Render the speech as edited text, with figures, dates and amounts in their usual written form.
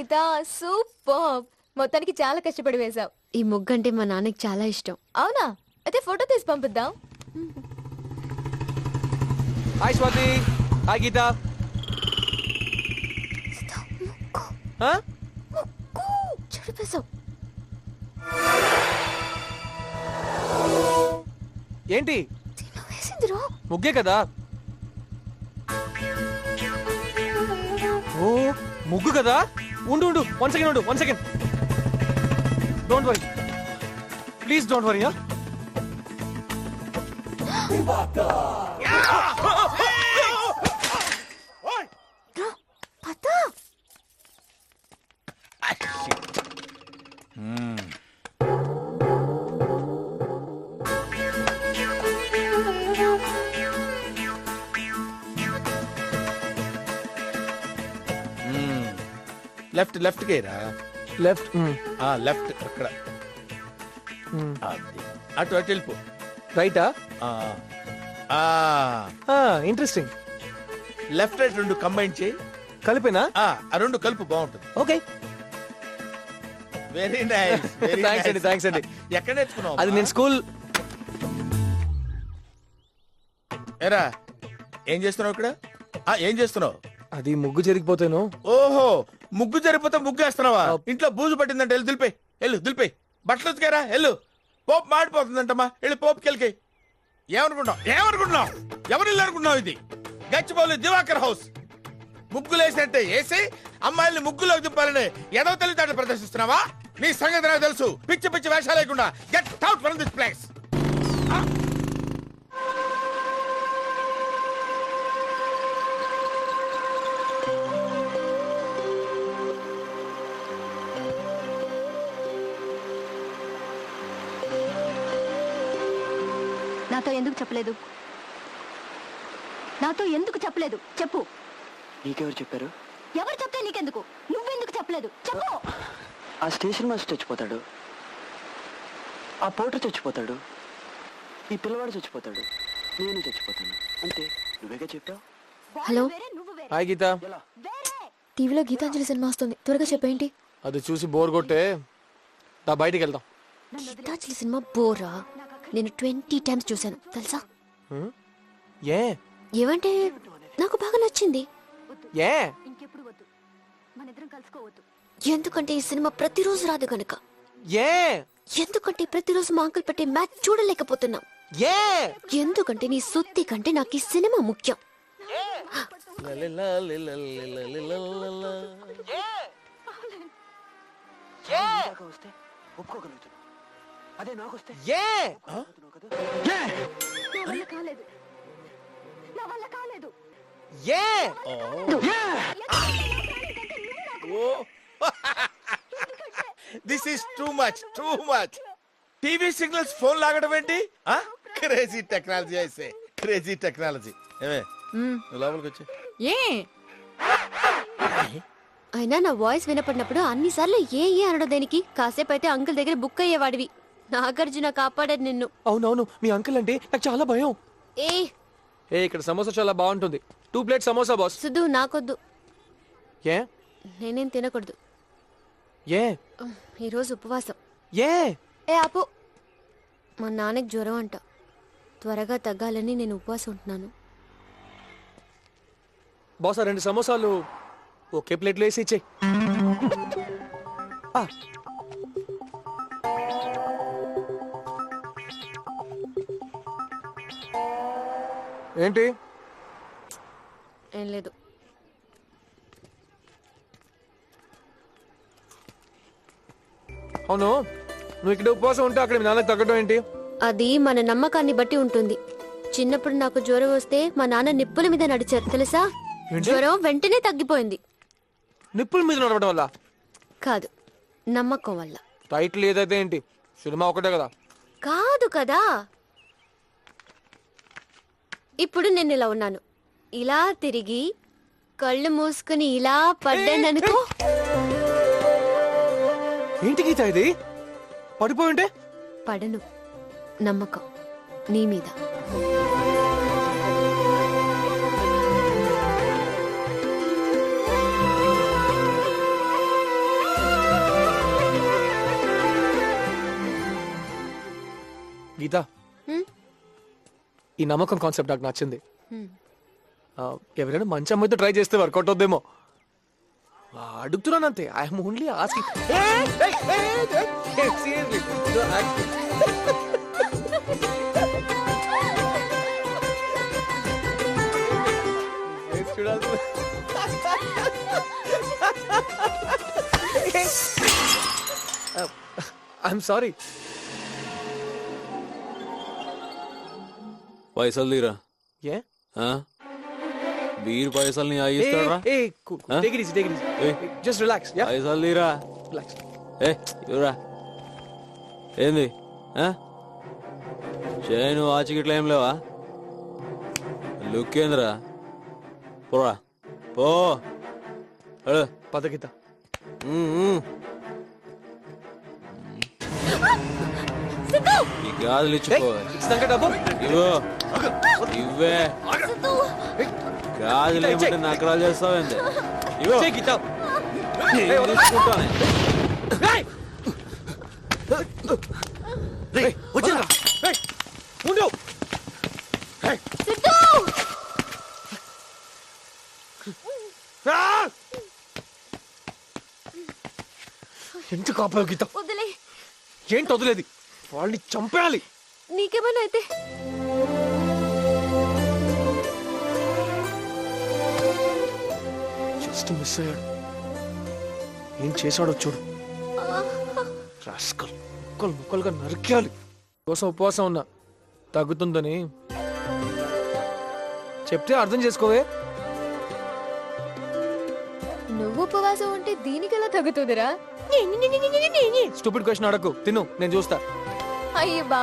గీత super. మొత్తానికి చాలా కష్టపడి వేశావు. ఈ ముగ్గంటే మా నాన్నకి చాలా ఇష్టం. అవునా? అయితే ఫోటో తీసి పంపిద్దాం. హాయ్ స్వాతి. హాయ్ గీత. చెడిపేశావు. ఏంటి వేసిందిరా. ముగ్గే కదా. ఓ ముగ్గు కదా. ఉండు ఉండు 1 సెకండ్ ఉండు 1 second. Don't worry, please don't worry. Left left కేరా. లెఫ్ట్ లెఫ్ట్ అక్కడ. అది. అటు అటు వెళ్ళిపో. రైటా? ఇంట్రెస్టింగ్. లెఫ్ట్ రైట్ రెండు కంబైన్ చేయి. కలిపేనా? ఆ రెండు కలుపు బాగుంటుంది. Okay. Very nice. Very thanks అండి, థ్యాంక్స్ అండి. ఎక్కడ నేర్చుకున్నావు? అది నేను స్కూల్. ఏరా ఏం చేస్తున్నావు ఇక్కడ? ఏం చేస్తున్నావు? అది ముగ్గు జరిగిపోతాను. ఓహో ముగ్గు జరిగిపోతే ముగ్గు వేస్తున్నావా? ఇంట్లో బూజు పట్టిందంటే వెళ్ళి దులిపే. వెళ్ళు దులిపే. బట్టలు ఉతికారా? వెళ్ళు. పోపు మాడిపోతుందంటమ్మా. వెళ్ళి పోపుకి వెళ్ళి. ఏమనుకుంటున్నావు? ఎవరు ఇల్లు అనుకుంటున్నావు? ఇది గచ్చిబౌలి దివాకర్ హౌస్. ముగ్గులు వేసినట్టే వేసి అమ్మాయిల్ని ముగ్గులోకి దింపాలని ఏదో తెలివితేటలు ప్రదర్శిస్తున్నావా? నీ సంగతి నాకు తెలుసు. పిచ్చి పిచ్చి వేషాలు లేకుండా get out from this place. నాతో ఎందుకు చెప్పలేదు? నాతో ఎందుకు చెప్పలేదు? చెప్పు. నీకెవరు చెప్పారు? ఎవరు చెప్తే నీకెందుకు? నువ్వెందుకు చెప్పలేదు? చెప్పు. ఆ స్టేషన్ మాస్టర్ చచ్చిపోతాడు, ఆ పోటర్ చచ్చిపోతాడు, ఈ పిల్లవాడు చచ్చిపోతాడు, నేను చచ్చిపోతాను. అంతే. నువ్వేగా చెప్పావు. హలో. హాయ్ గీత. టీవీలో గీతాంజలి సినిమా వస్తుంది, త్వరగా చెప్పేంటి. అది చూసి బోర్ కొట్టే బయటికి వెళ్దాం. గీతాంజలి సినిమా బోరా? నేను 20 times చూశాను తెలుసా. ఏ ఏమంటే నాకు బాగా నచ్చింది. ఏ ఇంకెప్పుడు వద్దు. మనిద్దరం కలుసుకోవద్దు. ఎందుకంటే ఈ సినిమా ప్రతిరోజు రాదు గనక. ఏ ఎందుకంటే ప్రతిరోజు మా అంకుల్ పెట్టే మ్యాచ్ చూడలేకపోతున్నాం. ఏ ఎందుకంటే నీ సొత్తి కంటే నాకు ఈ సినిమా ముఖ్యం. వస్తే ఒప్పుకోగలుగుతాను. అదే నాకు వస్తే నా వల్ల కాలేదు. నా వల్ల కాలేదు. This is too much too much. TV signals phone లాగడం ఏంటి? క్రేజీ టెక్నాలజీ అయితే క్రేజీ టెక్నాలజీ. ఏమే లోపలికి వచ్చి అయినా నా వాయిస్ వినపడినప్పుడు అన్నిసార్లు ఏ ఏ అనడం దేనికి? కాసేపు అయితే అంకుల్ దగ్గర బుక్ అయ్యేవాడివి. నాగార్జున కాపాడాడు నిన్ను. అవునవును, మీ అంకుల్ అంటే నాకు చాలా భయం. ఏ ఇక్కడ సమోసా చాలా బాగుంటుంది. 2 plates సమోసా బాస్. సుధు నాకొద్దు. ఏ నేనేం తినకూడదు ఏ ఈరోజు ఉపవాసం. ఏ ఆపు. మా నాన్నకి జ్వరం అంట, త్వరగా తగ్గాలని నేను ఉపవాసం ఉంటున్నాను. బాస్ 2 సమోసాలు ఒకే ప్లేట్లో వేసి ఇచ్చేయి. ఏంటి? ఏం లేదు. అవును, నువ్వు ఇక్కడ ఉపవాసం ఉంటే అక్కడ మీ నాన్నకి తగ్గడం ఏంటి? అది మన నమ్మకాన్ని బట్టి ఉంటుంది. చిన్నప్పుడు నాకు జ్వరం వస్తే మా నాన్న నిప్పుల మీద నడిచారు తెలుసా. జ్వరం వెంటనే తగ్గిపోయింది. నిప్పుల మీద నడవడం వల్ల కాదు, నమ్మకం వల్ల. టైటిల్ ఏదైతే ఏంటి, సినిమా ఒకటే కదా. కాదు కదా. ఇప్పుడు నేను ఇలా ఉన్నాను, ఇలా తిరిగి కళ్ళు మూసుకుని ఇలా పడ్డాననుకో. ఏంటి గీత ఇది? పడిపోయి ఉంటే పడను. నమ్మకం నీ మీద. గీత, హ్మ్? ఈ నమ్మకం కాన్సెప్ట్ నాకు నచ్చింది. హ్మ్. ఎవరైనా మంచి అమ్మాయితో ట్రై చేస్తే వర్కౌట్ అవుద్దేమో అడుగుతున్నానంతే. I'm only asking. I'm sorry. పైసలు తీరా ఏ వీరు పైసలు ఆగిస్తాడా జస్ట్ రిలాక్స్. పైసలు తీరా రిలాక్స్. ఇవరా ఏంది చేయను ఆచికిట్లా ఏం లేవా? లుక్ ఏందిరా? పోరా పో. పద గీత. ఈ గాజులు ఇచ్చిపో. డబ్బు ఇవో ఇవ్వే గాజులు ఏమంటే నకరాలు చేస్తావేంది? ఇవో గీత. తీసుకుంటానే. ఉండు. సిద్ధు! ఎందుకు కాపావు గీత? వదిలే. ఏంటి వదిలేది? వాళ్ళని చంపేయాలి. నీకేమైనా అయితే జస్ట్ మిస్ అయ్యాడు. ఏం చేశాడో చూడు. రాస్కల్. ముక్కలు ముక్కలుగా నరికేయాలి. కోసం ఉపవాసం ఉన్నా తగ్గుతుందని చెప్తే అర్థం చేసుకోవే. నువ్వు ఉపవాసం ఉంటే దీనికి ఎలా తగ్గుతుందిరా? Stupid question అడగకు. తిను, నేను చూస్తా. అయ్యో